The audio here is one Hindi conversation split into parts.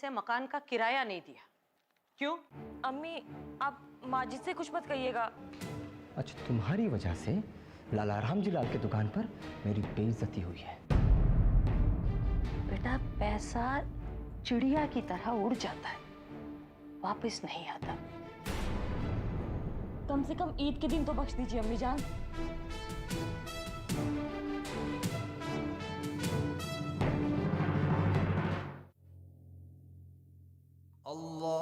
से मकान का किराया नहीं दिया। क्यों? अम्मी, आप माजिद से कुछ मत कहिएगा। अच्छा, तुम्हारी वजह से लाला राम जी लाल की दुकान पर मेरी बेइज्जती हुई है। बेटा, पैसा चिड़िया की तरह उड़ जाता है, वापस नहीं आता। कम से कम ईद के दिन तो बख्श दीजिए अम्मी जान। अल्लाहु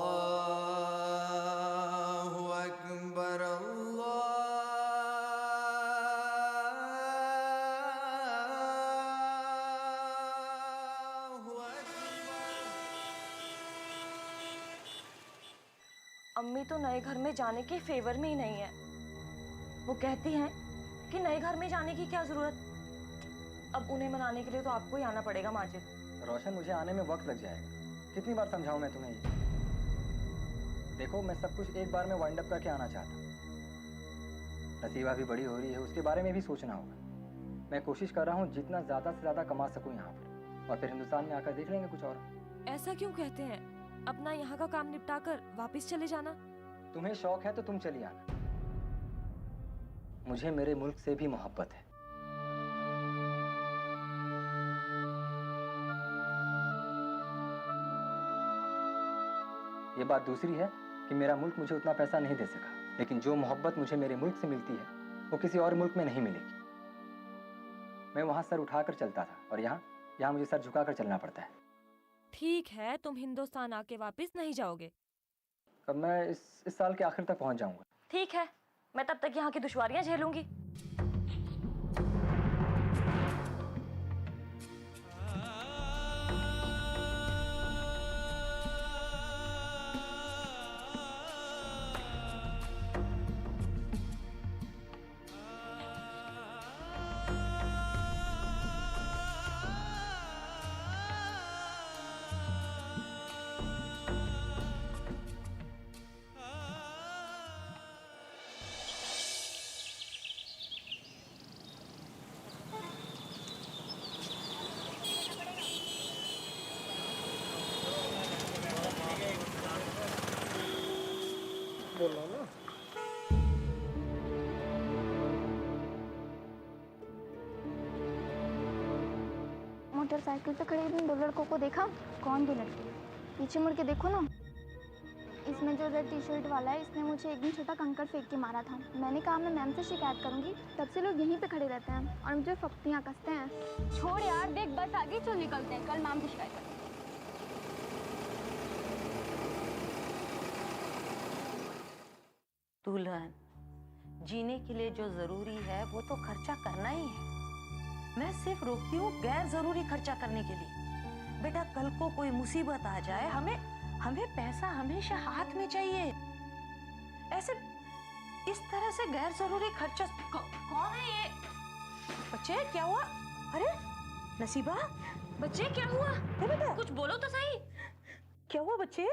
अकबर, अल्लाहु अकबर। अम्मी तो नए घर में जाने के फेवर में ही नहीं है। वो कहती हैं कि नए घर में जाने की क्या जरूरत। अब उन्हें मनाने के लिए तो आपको ही आना पड़ेगा माजिद। रोशन, मुझे आने में वक्त लग जाएगा। कितनी बार समझाऊं मैं तुम्हें ये? देखो, मैं सब कुछ एक बार में वाइंड अप करके आना चाहता हूँ। नसीबा भी बड़ी हो रही है, उसके बारे में भी सोचना होगा। मैं कोशिश कर रहा हूँ जितना ज्यादा से ज्यादा कमा सकूँ यहाँ पर, और फिर हिंदुस्तान में आकर देख लेंगे कुछ और। ऐसा क्यों कहते हैं? अपना यहाँ का काम निपटा कर वापिस चले जाना। तुम्हें शौक है तो तुम चली आना। मुझे मेरे मुल्क से भी मोहब्बत है। ये बात दूसरी है कि मेरा मुल्क मुझे उतना पैसा नहीं दे सका, लेकिन जो मोहब्बत मुझे मेरे मुल्क से मिलती है वो किसी और मुल्क में नहीं मिलेगी। मैं वहां सर उठाकर चलता था, और यहाँ मुझे सर झुकाकर चलना पड़ता है। ठीक है, तुम हिंदुस्तान आके वापिस नहीं जाओगे। अब मैं इस साल के आखिर तक पहुंच जाऊंगा। ठीक है, मैं तब तक यहाँ की दुश्वारियां झेलूंगी। बोल रहा हूँ ना। मोटरसाइकिल पे खड़े इन दो लड़कों को देखा? कौन दो लड़के? पीछे मुड़ के देखो ना। इसमें जो रेड टी शर्ट वाला है, इसने मुझे एक दिन छोटा कंकड़ फेंक के मारा था। मैंने कहा मैं मैम से शिकायत करूंगी, तब से लोग यहीं पे खड़े रहते हैं और मुझे फप्तियाँ कसते हैं। छोड़ यार, देख बस आगे चल निकलते हैं, कल मैम की शिकायत करेंगे। दुल्हन, जीने के लिए जो जरूरी है वो तो खर्चा करना ही है। मैं सिर्फ रोकती हूँ गैर जरूरी खर्चा करने के लिए। बेटा, कल को कोई मुसीबत आ जाए, हमें पैसा हमेशा हाथ में चाहिए। ऐसे इस तरह से गैर जरूरी खर्चा। कौन है ये? बच्चे, क्या हुआ? अरे नसीबा, बच्चे क्या हुआ? बेटा कुछ बोलो तो सही। क्या हुआ बच्चे?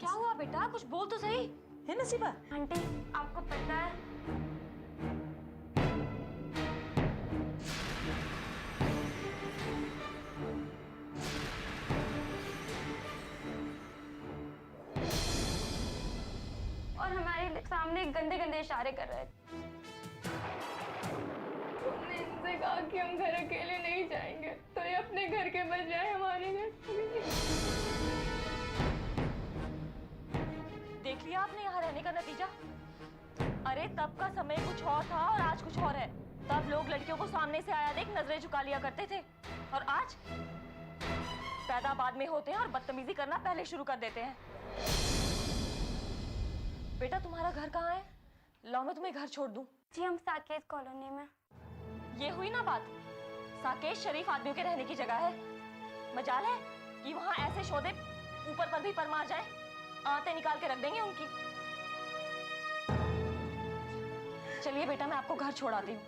क्या हुआ बेटा? कुछ बोल तो सही। है नसीबा? आंटी, आपको पता है और हमारे सामने गंदे गंदे इशारे कर रहे थे। हमने इनसे कहा कि हम घर अकेले नहीं जाएंगे, तो ये अपने घर के बजाय हमारे घर। देख लिया आपने यहाँ रहने का नतीजा? अरे तब का समय कुछ और था और आज कुछ और है। तब लोग लड़कियों को सामने से आया देख नजरें झुका लिया करते थे, और आज पैदा बाद में होते हैं और बदतमीजी करना पहले शुरू कर देते हैं। बेटा, तुम्हारा घर कहाँ है? लाओ मैं तुम्हें घर छोड़ दूं। जी, हम साकेत कॉलोनी में। ये हुई ना बात। साकेत शरीफ आदमियों के रहने की जगह है। मजाल है कि वहां ऐसे शोधे ऊपर पर भी पर मार जाए, आंतें निकाल के रख देंगे उनकी। चलिए बेटा, मैं आपको घर छोड़ाती हूँ।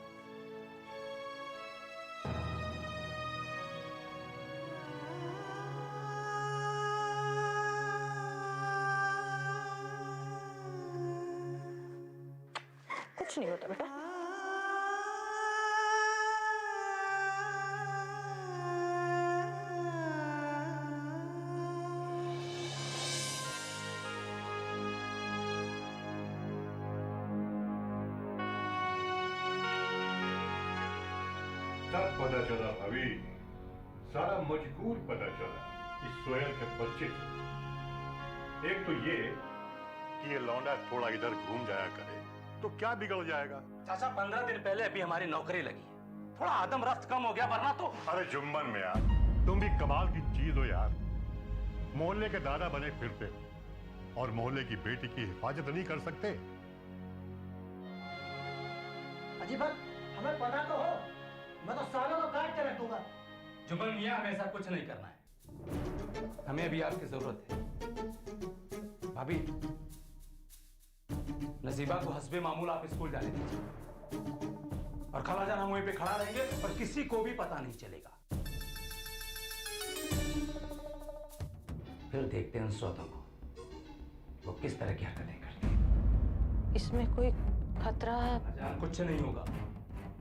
कुछ नहीं होता बेटा। पता चला भाभी, सारा मजकूर पता चला इस सोहेल के बच्चे से। एक तो ये कि ये लौंडा थोड़ा इधर घूम जाया करे तो क्या बिगड़ जाएगा। चाचा 15 दिन पहले अभी हमारी नौकरी लगी है, थोड़ा आदम रफ्त कम हो गया, वरना तो। अरे जुम्मन में यार, तुम भी कमाल की चीज हो यार। मोहल्ले के दादा बने फिरते हो और मोहल्ले की बेटी की हिफाजत नहीं कर सकते। अजी बात, हमें पता तो हो, मैं तो सालों को काट के रख दूंगा। जुम्मन मियां, हमें ऐसा कुछ नहीं करना है, हमें अभी आपकी जरूरत है। भाभी, नसीबा को हस्बे मामूल आप स्कूल जाने दीजिए और खालाजान हम वहीं पे खड़ा रहेंगे और किसी को भी पता नहीं चलेगा। फिर देखते हैं उन सौतों को, वो किस तरह की हरकतें करते हैं। इसमें कोई खतरा? जान कुछ नहीं होगा,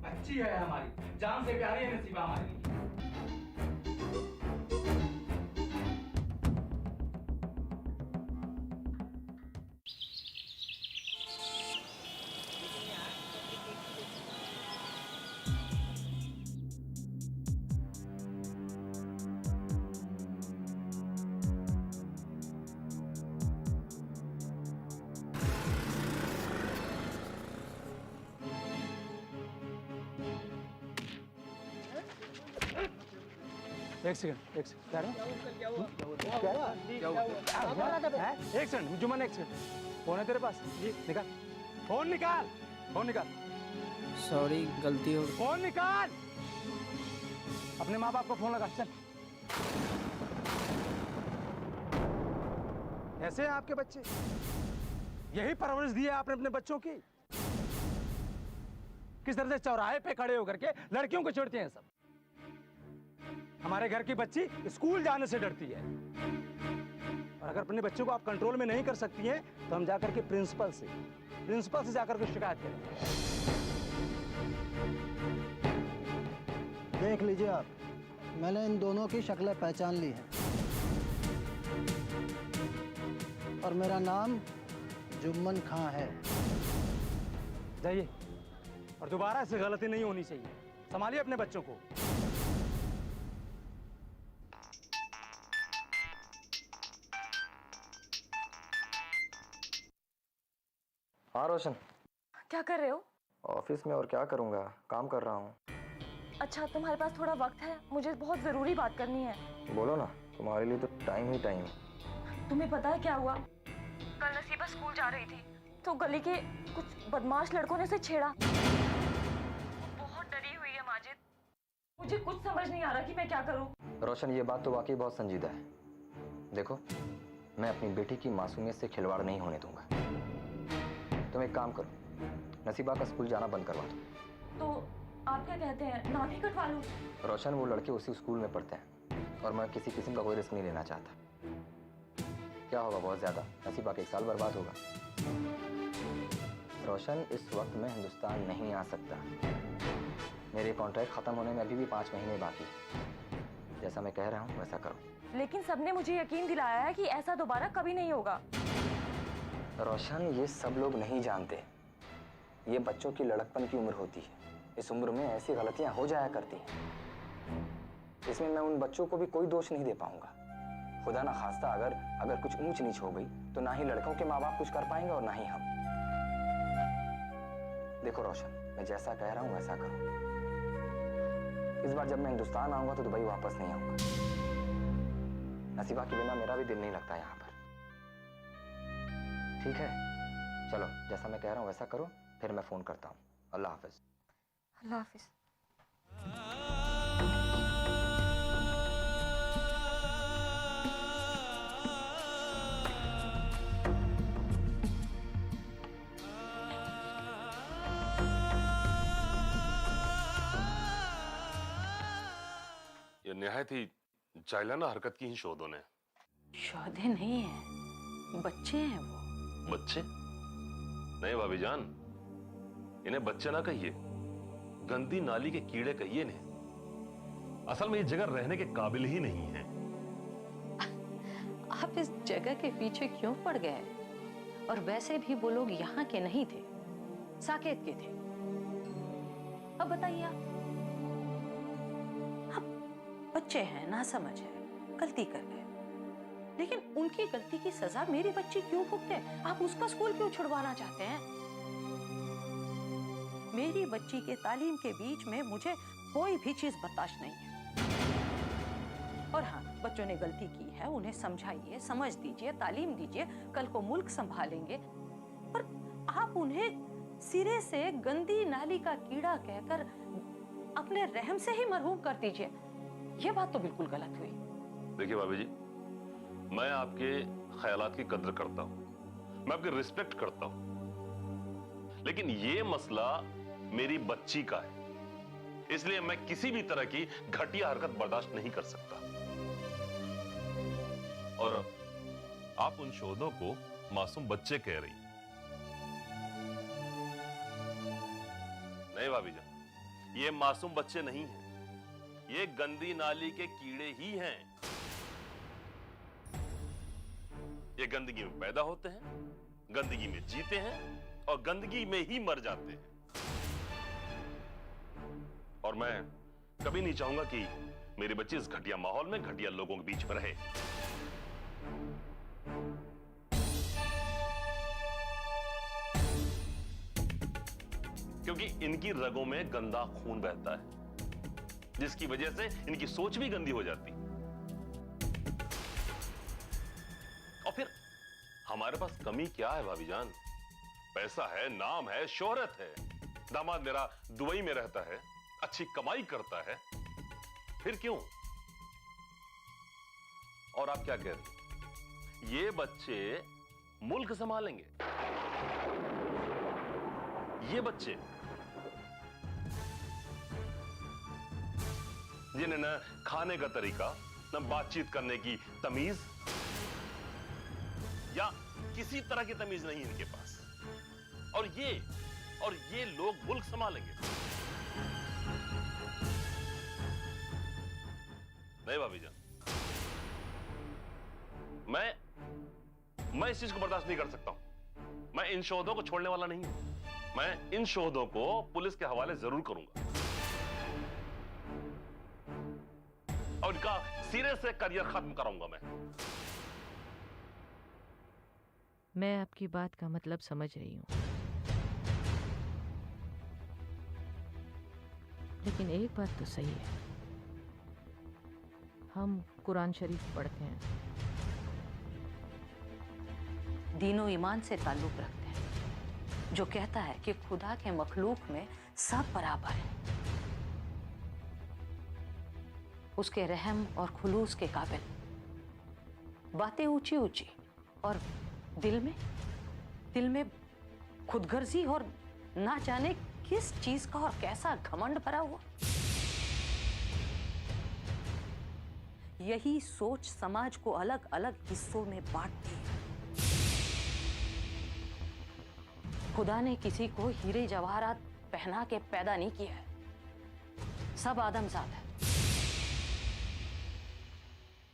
अच्छी है हमारी, जान से प्यारी है नसीबा हमारी। एक सेकंड क्या है? एक सेकंड जुम्मन, एक सेकंड। फोन है तेरे पास? जी निकाल फोन, निकाल। सॉरी, गलती हो। फोन निकाल, अपने माँ बाप को फोन लगा। चल, ऐसे हैं आपके बच्चे? यही परवरिश दी है आपने अपने बच्चों की? किस तरह से चौराहे पे खड़े होकर के लड़कियों को छेड़ते हैं सब। हमारे घर की बच्ची स्कूल जाने से डरती है, और अगर अपने बच्चों को आप कंट्रोल में नहीं कर सकती हैं तो हम जाकर के प्रिंसिपल से जाकर के शिकायत करेंगे। देख लीजिए आप, मैंने इन दोनों की शक्लें पहचान ली हैं और मेरा नाम जुम्मन खां है। जाइए, और दोबारा ऐसी गलती नहीं होनी चाहिए। संभालिए अपने बच्चों को। हाँ रोशन, क्या कर रहे हो? ऑफिस में, और क्या करूँगा, काम कर रहा हूँ। अच्छा, तुम्हारे पास थोड़ा वक्त है? मुझे बहुत जरूरी बात करनी है। बोलो ना, तुम्हारे लिए तो टाइम ही टाइम है। तुम्हें पता है क्या हुआ? कल नसीबा स्कूल जा रही थी तो गली के कुछ बदमाश लड़कों ने उसे छेड़ा। बहुत डरी हुई है माजिद, मुझे कुछ समझ नहीं आ रहा कि मैं क्या करूं। रोशन, ये बात तो वाकई बहुत संजीदा है। देखो, मैं अपनी बेटी की मासूमियत से खिलवाड़ नहीं होने दूंगा। तुम एक काम करो, नसीबा का स्कूल जाना बंद करवा दो। तो आप क्या कहते हैं, नाम ही कटवा लूं? रोशन, वो लड़के उसी स्कूल में पढ़ते हैं और मैं किसी किस्म का कोई रिस्क नहीं लेना चाहता। क्या होगा बहुत ज्यादा, नसीबा का 1 साल बर्बाद होगा। रोशन, इस वक्त मैं हिंदुस्तान नहीं आ सकता। मेरे कॉन्ट्रैक्ट खत्म होने में अभी भी 5 महीने बाकी है। जैसा मैं कह रहा हूँ वैसा करो। लेकिन सबने मुझे यकीन दिलाया है कि ऐसा दोबारा कभी नहीं होगा। रोशन, ये सब लोग नहीं जानते, ये बच्चों की लड़कपन की उम्र होती है। इस उम्र में ऐसी गलतियां हो जाया करती हैं। इसमें मैं उन बच्चों को भी कोई दोष नहीं दे पाऊंगा। खुदा ना खास्ता अगर कुछ ऊंच नीच हो गई तो ना ही लड़कों के माँ बाप कुछ कर पाएंगे और ना ही हम। देखो रोशन, मैं जैसा कह रहा हूँ वैसा करो। इस बार जब मैं हिंदुस्तान आऊंगा तो दुबई वापस नहीं आऊंगा। नसीबा के बिना मेरा भी दिल नहीं लगता यहाँ पर। ठीक है, चलो जैसा मैं कह रहा हूँ वैसा करो, फिर मैं फोन करता हूँ। अल्लाह हाफिज। अल्लाह हाफिज। ये निहायत ही जाइलाना हरकत की ही शोधों ने। शौदे नहीं है, बच्चे हैं वो। बच्चे? नहीं भाभी जान, इन्हें बच्चे ना कहिए, गंदी नाली के कीड़े कहिए इन्हें। असल में ये जगह रहने के काबिल ही नहीं है। आप इस जगह के पीछे क्यों पड़ गए? और वैसे भी वो लोग यहाँ के नहीं थे, साकेत के थे। अब बताइए आप। बच्चे हैं, नासमझ है, गलती कर गए, लेकिन उनकी गलती की सजा मेरी बच्ची क्यों भुगते? आप उसका स्कूल क्यों छुड़वाना चाहते हैं? मेरी बच्ची के तालीम के बीच में मुझे कोई भी चीज बर्दाश्त नहीं है। और हाँ, बच्चों ने गलती की है, उन्हें समझाइए, समझ दीजिए, तालीम दीजिए, कल को मुल्क संभालेंगे। पर आप उन्हें सिरे से गंदी नाली का कीड़ा कहकर अपने रहम से ही मरहूम कर दीजिए। यह बात तो बिल्कुल गलत हुई। देखिए भाभी जी, मैं आपके ख्यालात की कद्र करता हूं, मैं आपकी रिस्पेक्ट करता हूं, लेकिन ये मसला मेरी बच्ची का है, इसलिए मैं किसी भी तरह की घटिया हरकत बर्दाश्त नहीं कर सकता। और आप उन शोधों को मासूम बच्चे कह रही। नहीं भाभी जान, ये मासूम बच्चे नहीं हैं, ये गंदी नाली के कीड़े ही हैं। ये गंदगी में पैदा होते हैं, गंदगी में जीते हैं और गंदगी में ही मर जाते हैं। और मैं कभी नहीं चाहूंगा कि मेरी बच्ची इस घटिया माहौल में घटिया लोगों के बीच में रहे। क्योंकि इनकी रगों में गंदा खून बहता है, जिसकी वजह से इनकी सोच भी गंदी हो जाती। और फिर हमारे पास कमी क्या है भाभी जान? पैसा है, नाम है, शोहरत है, दामाद मेरा दुबई में रहता है, अच्छी कमाई करता है, फिर क्यों? और आप क्या कह रहे? ये बच्चे मुल्क संभालेंगे? ये बच्चे जिन्हें न खाने का तरीका, न बातचीत करने की तमीज या किसी तरह की तमीज नहीं इनके पास, और ये लोग मुल्क संभालेंगे? नहीं भाभी जान, मैं इस चीज को बर्दाश्त नहीं कर सकता हूं। मैं इन शोधों को छोड़ने वाला नहीं हूं। मैं इन शोधों को पुलिस के हवाले जरूर करूंगा और इनका सिरे से करियर खत्म कराऊंगा। मैं आपकी बात का मतलब समझ रही हूं, लेकिन एक बात तो सही है, हम कुरान शरीफ पढ़ते हैं, दीनो ईमान से ताल्लुक रखते हैं, जो कहता है कि खुदा के मखलूक में सब बराबर है, उसके रहम और खुलूस के काबिल। बातें ऊंची ऊंची और दिल में खुदगर्जी और ना जाने किस चीज का और कैसा घमंड भरा हुआ। यही सोच समाज को अलग अलग हिस्सों में बांटती है। खुदा ने किसी को हीरे जवाहरात पहना के पैदा नहीं किया है, सब आदमजाद है।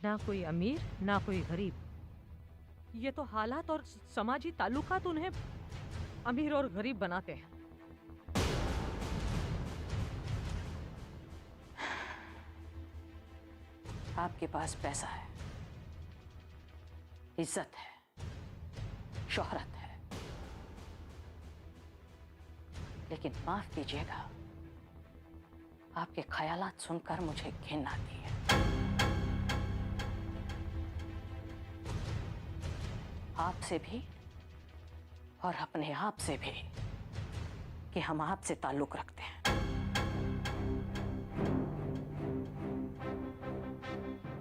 ना कोई अमीर ना कोई गरीब, ये तो हालात और समाजी ताल्लुकात उन्हें अमीर और गरीब बनाते हैं। आपके पास पैसा है, इज्जत है, शोहरत है, लेकिन माफ कीजिएगा, आपके ख्यालात सुनकर मुझे घिन आती है। आपसे भी और अपने आप से भी कि हम आपसे ताल्लुक रखते हैं।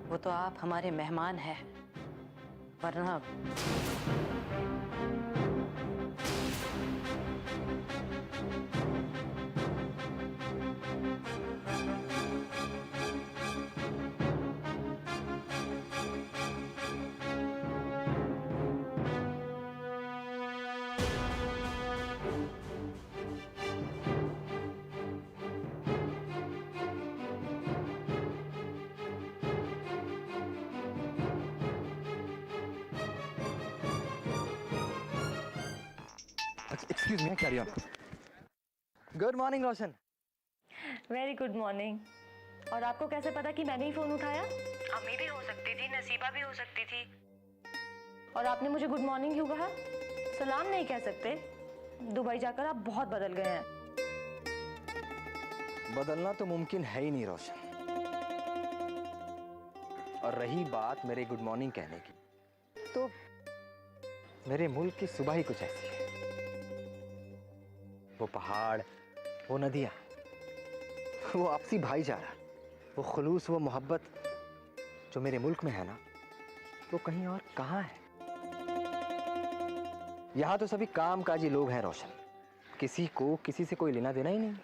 वो तो आप हमारे मेहमान हैं, वरना Excuse me, carry on. Good morning, Roshan. Very good morning. और आपको कैसे पता कि मैंने ही फोन उठाया? अम्मी भी हो सकती थी, नसीबा भी हो सकती थी। और आपने मुझे गुड मॉर्निंग क्यों कहा? सलाम नहीं कह सकते? दुबई जाकर आप बहुत बदल गए हैं। बदलना तो मुमकिन है ही नहीं रोशन। और रही बात मेरे गुड मॉर्निंग कहने की, तो मेरे मुल्क की सुबह ही कुछ ऐसी है। वो पहाड़, वो नदियां, वो आपसी भाईचारा, वो खुलूस, वो मोहब्बत जो मेरे मुल्क में है ना, वो कहीं और कहाँ है? यहां तो सभी कामकाजी लोग हैं रोशन, किसी को किसी से कोई लेना देना ही नहीं।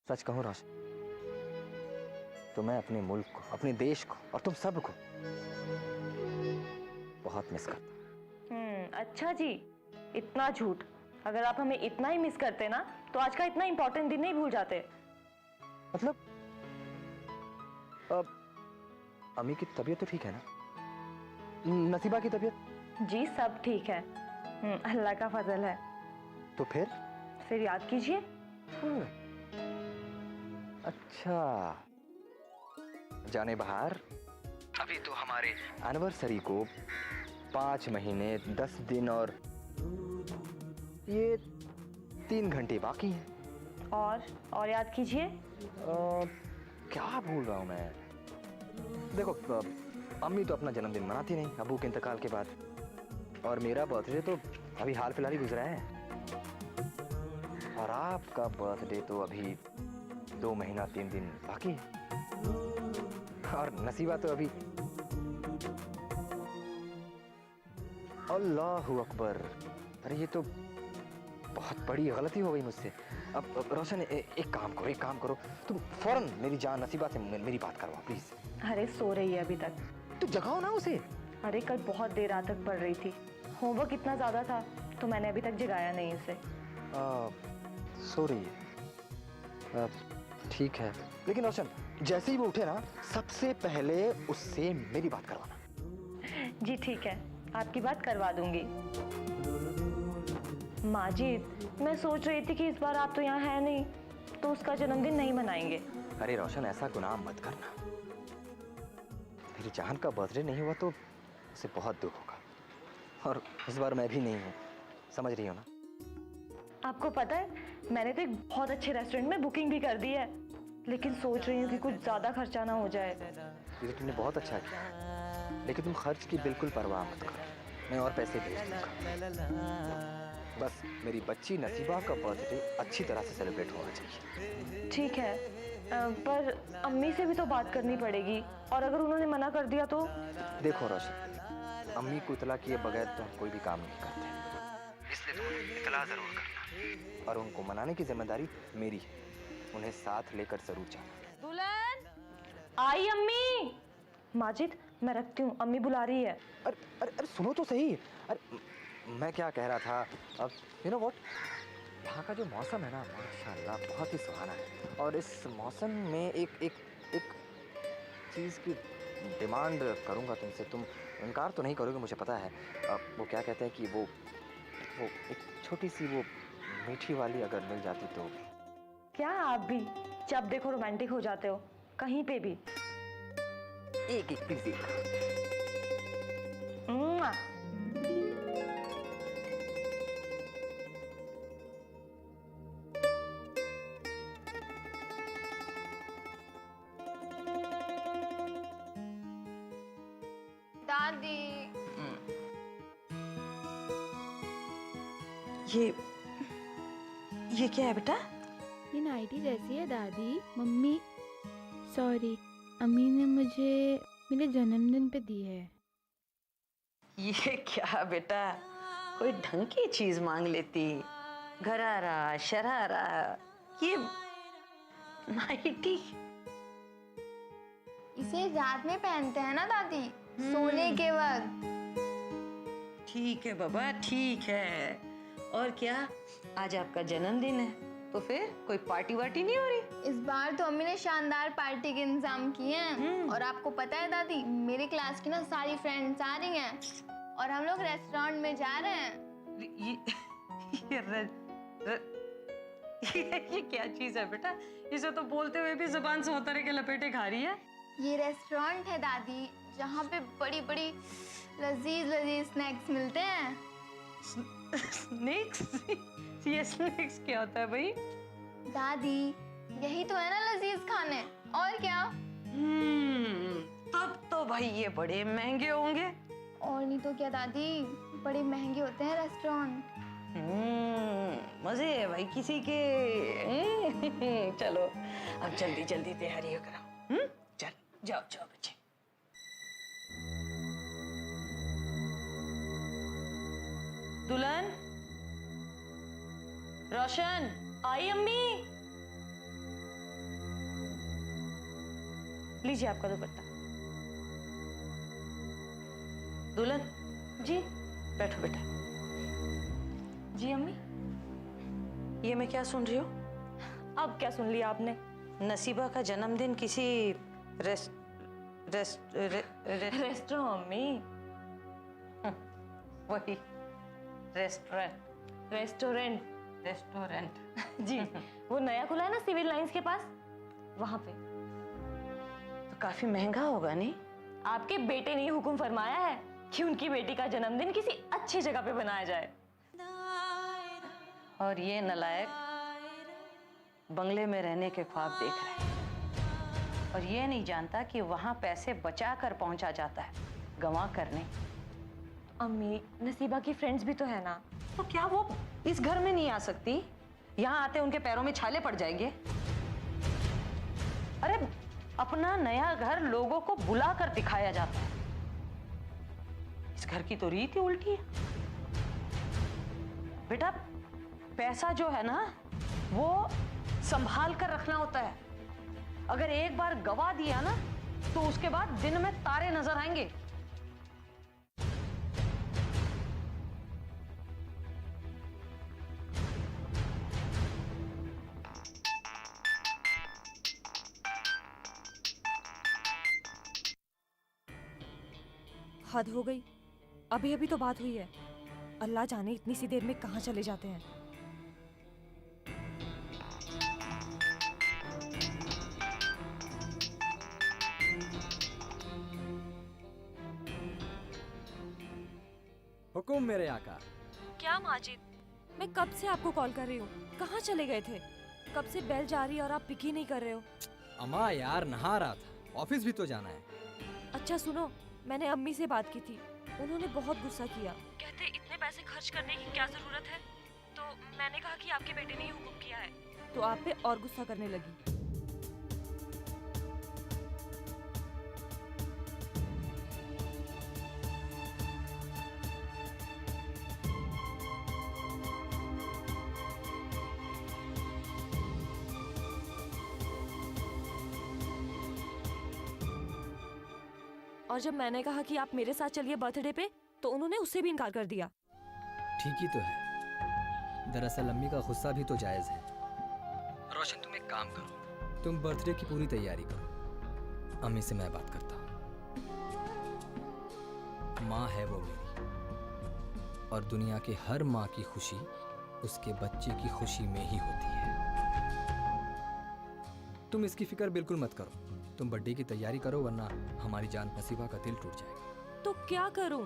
सच कहूं रोशन, तो मैं अपने मुल्क को, अपने देश को और तुम सबको बहुत मिस करता हूं। अच्छा जी, इतना झूठ। अगर आप हमें इतना ही मिस करते ना, तो आज का इतना इंपॉर्टेंट दिन नहीं भूल जाते। मतलब अम्मी की तबीयत तो ठीक है ना? नसीबा की तबीयत? जी सब ठीक है, अल्लाह का फजल है। तो फिर याद कीजिए। अच्छा जाने बाहर, अभी तो हमारे एनिवर्सरी को 5 महीने 10 दिन और ये 3 घंटे बाकी हैं। और याद कीजिए। क्या भूल रहा हूं मैं? देखो अम्मी तो अपना जन्मदिन मनाती नहीं अबू के इंतकाल के बाद, और मेरा बर्थडे तो अभी हाल फिलहाल ही गुजरा है, और आपका बर्थडे तो अभी 2 महीना 3 दिन बाकी है, और नसीबा तो अभी। अल्लाहु अकबर, अरे ये तो बहुत बड़ी गलती हो गई मुझसे। अब रोशन एक काम करो, तुम फौरन मेरी जान नसीबा से मेरी बात करवाओ प्लीज। अरे सो रही है अभी तक। तो जगाओ ना उसे। अरे कल बहुत देर रात तक पढ़ रही थी, होमवर्क इतना ज्यादा था, तो मैंने अभी तक जगाया नहीं उसे। सो रही है, ठीक है, लेकिन रोशन जैसे ही वो उठे ना, सबसे पहले उससे मेरी बात करवाना। जी ठीक है, आपकी बात करवा दूंगी। माजिद, मैं सोच रही थी कि इस बार आप तो यहाँ है नहीं, तो उसका जन्मदिन नहीं मनाएंगे। अरे रोशन ऐसा गुनाह मत करना, मेरी जान का बर्थडे नहीं हुआ तो उसे बहुत दुख होगा, और इस बार मैं भी नहीं हूँ, समझ रही हो ना? आपको पता है, मैंने तो एक बहुत अच्छे रेस्टोरेंट में बुकिंग भी कर दी है, लेकिन सोच रही हूँ कि कुछ ज्यादा खर्चा ना हो जाए। ये तो तुमने बहुत अच्छा किया, लेकिन तुम खर्च की बिल्कुल परवाह मत करो, मैं और पैसे भेज दूंगा। बस मेरी बच्ची नसीबा का बर्थडे अच्छी तरह से सेलिब्रेट होना चाहिए। ठीक है, पर अम्मी से भी तो बात करनी पड़ेगी, और अगर उन्होंने मना कर दिया तो? देखो रोशन, अम्मी को इतला किए बगैर तो हम कोई भी काम नहीं करते, इसलिए तुम इतला जरूर करना, और उनको मनाने की जिम्मेदारी मेरी है, उन्हें साथ लेकर जरूर जाना। दुल्हन आई अम्मी। माजिद मैं रखती हूँ, अम्मी बुला रही है। अरे अरे अरे सुनो तो सही। अरे मैं क्या कह रहा था, अब यू नो व्हाट, यहाँ का जो मौसम है ना, माशाल्लाह बहुत ही सुहाना है, और इस मौसम में एक चीज़ की डिमांड करूँगा तुमसे, तुम इनकार तो नहीं करोगे मुझे पता है। वो क्या कहते हैं कि वो एक छोटी सी वो मीठी वाली अगर मिल जाती तो। क्या आप भी जब देखो रोमांटिक हो जाते हो, कहीं पे भी। एक प्लीज एक। दादी ये क्या है बेटा? ये नाइटी जैसी है दादी। मम्मी सॉरी, अम्मी ने मुझे मेरे जन्मदिन पे दी है। ये क्या बेटा, कोई ढंग की चीज मांग लेती, घरारा शरारा, ये नाइटी। इसे रात में पहनते हैं ना दादी, सोने के वक्त। ठीक है बाबा, ठीक है। और क्या, आज आपका जन्मदिन है, तो फिर कोई पार्टी वार्टी नहीं हो रही? इस बार तो अम्मी ने शानदार पार्टी के इंतजाम किए हैं, और आपको पता है दादी, मेरी क्लास की ना सारी फ्रेंड्स आ रही हैं, और हम लोग रेस्टोरेंट में जा रहे हैं। ये क्या चीज है बेटा? इसे तो बोलते हुए भी जुबान सौतरे के लपेटे खा रही है। ये रेस्टोरेंट है दादी, जहाँ पे बड़ी बड़ी लजीज लजीज स्नैक्स मिलते हैं। स्नैक्स? ये स्नैक्स क्या होता है भाई? दादी यही तो है ना लजीज खाने, और क्या? तब तो भाई ये बड़े महंगे होंगे। और नहीं तो क्या दादी, बड़े महंगे होते हैं रेस्टोरेंट। मजे है भाई किसी के। चलो अब जल्दी जल्दी तैयारी कराओ। चल जाओ जाओ बच्चे। दुल्हन, रोशन। आई अम्मी। लीजिए आपका दुपट्टा। दुल्हन जी। बैठो बेटा। जी अम्मी। ये मैं क्या सुन रही हूँ? अब क्या सुन लिया आपने? नसीबा का जन्मदिन किसी रेस्टोरेंट अम्मी। वही रेस्टोरेंट। रेस्टोरेंट जी, वो नया खुला है ना सिविल लाइंस के पास, वहां पे। तो काफी महंगा होगा नहीं? आपके बेटे ने हुक्म फरमाया है कि उनकी बेटी का जन्मदिन किसी अच्छी जगह पे बनाया जाए। और ये नलायक बंगले में रहने के ख्वाब देख रहा है और ये नहीं जानता कि वहां पैसे बचा कर पहुंचा जाता है, गंवा कर नहीं। अम्मी, नसीबा की फ्रेंड्स भी तो है ना। तो क्या वो इस घर में नहीं आ सकती? यहाँ आते उनके पैरों में छाले पड़ जाएंगे। अरे अपना नया घर लोगों को बुला कर दिखाया जाता है। इस घर की तो रीत ही उल्टी है। बेटा पैसा जो है ना वो संभाल कर रखना होता है। अगर एक बार गवा दिया ना तो उसके बाद दिन में तारे नजर आएंगे। हद हो गई, अभी अभी तो बात हुई है। अल्लाह जाने इतनी सी देर में कहाँ चले जाते हैं। हुकुम मेरे आका। क्या माजिद, मैं कब से आपको कॉल कर रही हूँ, कहाँ चले गए थे? कब से बेल जा रही है और आप पिक ही नहीं कर रहे हो। अम्मा यार नहा रहा था, ऑफिस भी तो जाना है। अच्छा सुनो, मैंने अम्मी से बात की थी, उन्होंने बहुत गुस्सा किया। कहते इतने पैसे खर्च करने की क्या जरूरत है? तो मैंने कहा कि आपके बेटे ने ही हुक्म किया है, तो आप पे और गुस्सा करने लगी। और जब मैंने कहा कि आप मेरे साथ चलिए बर्थडे पे, तो उन्होंने उससे भी इनकार कर दिया। ठीक ही तो है, दरअसल अम्मी का गुस्सा भी तो जायज है। रोशन तुम एक काम करो, तुम बर्थडे की पूरी तैयारी करो, अम्मी से मैं बात करता हूँ। माँ है वो मेरी, और दुनिया की हर माँ की खुशी उसके बच्चे की खुशी में ही होती है। तुम इसकी फिक्र बिल्कुल मत करो, तुम बर्थडे की तैयारी करो, वरना हमारी जान नसीबा का दिल टूट जाएगा। तो क्या करूं?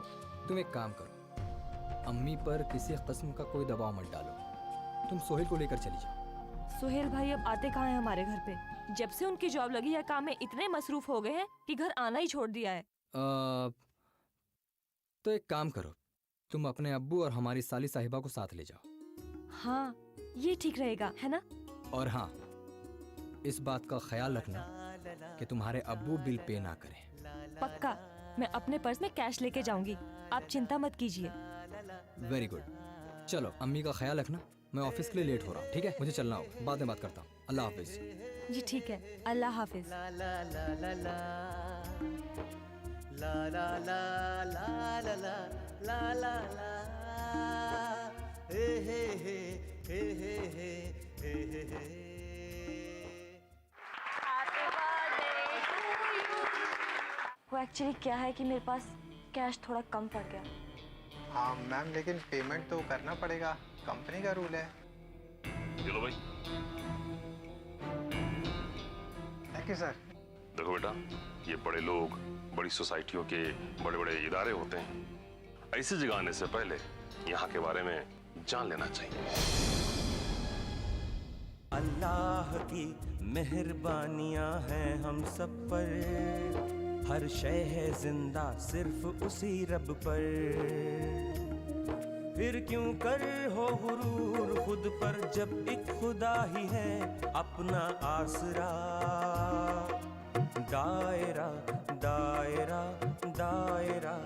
तुम एक काम करो, अम्मी पर किसी किस्म का कोई दबाव मत डालो, तुम सोहेल को लेकर चली जाओ। सोहेल भाई अब आते कहाँ हैं हमारे घर पे? जब से उनकी जॉब लगी है काम में इतने मसरूफ हो गए हैं कि घर आना ही छोड़ दिया है। तो एक काम करो, तुम अपने अब्बू और हमारी साली साहिबा को साथ ले जाओ। हाँ ये ठीक रहेगा, है ना? और हाँ, इस बात का ख्याल रखना कि तुम्हारे अब्बू बिल पे ना करें। पक्का, मैं अपने पर्स में कैश लेके जाऊंगी, आप चिंता मत कीजिए। Very good. चलो अम्मी का ख्याल रखना, मैं ऑफिस के लिए लेट हो रहा हूँ। ठीक है, मुझे चलना होगा, बाद में बात करता हूँ। अल्लाह हाफिज। जी ठीक है, अल्लाह हाफिज। वो एक्चुअली क्या है कि मेरे पास कैश थोड़ा कम पड़ गया। हाँ मैम, लेकिन पेमेंट तो करना पड़ेगा, कंपनी का रूल है। चलो भाई। Thank you sir. देखो बेटा, ये बड़े लोग, बड़ी सोसाइटियों के बड़े बड़े इदारे होते हैं, ऐसी जगह आने से पहले यहाँ के बारे में जान लेना चाहिए। अल्लाह की मेहरबानियां हैं हम सब पर, हर शय है जिंदा सिर्फ उसी रब पर। फिर क्यों कर हो गुरूर खुद पर, जब एक खुदा ही है अपना आसरा। दायरा दायरा दायरा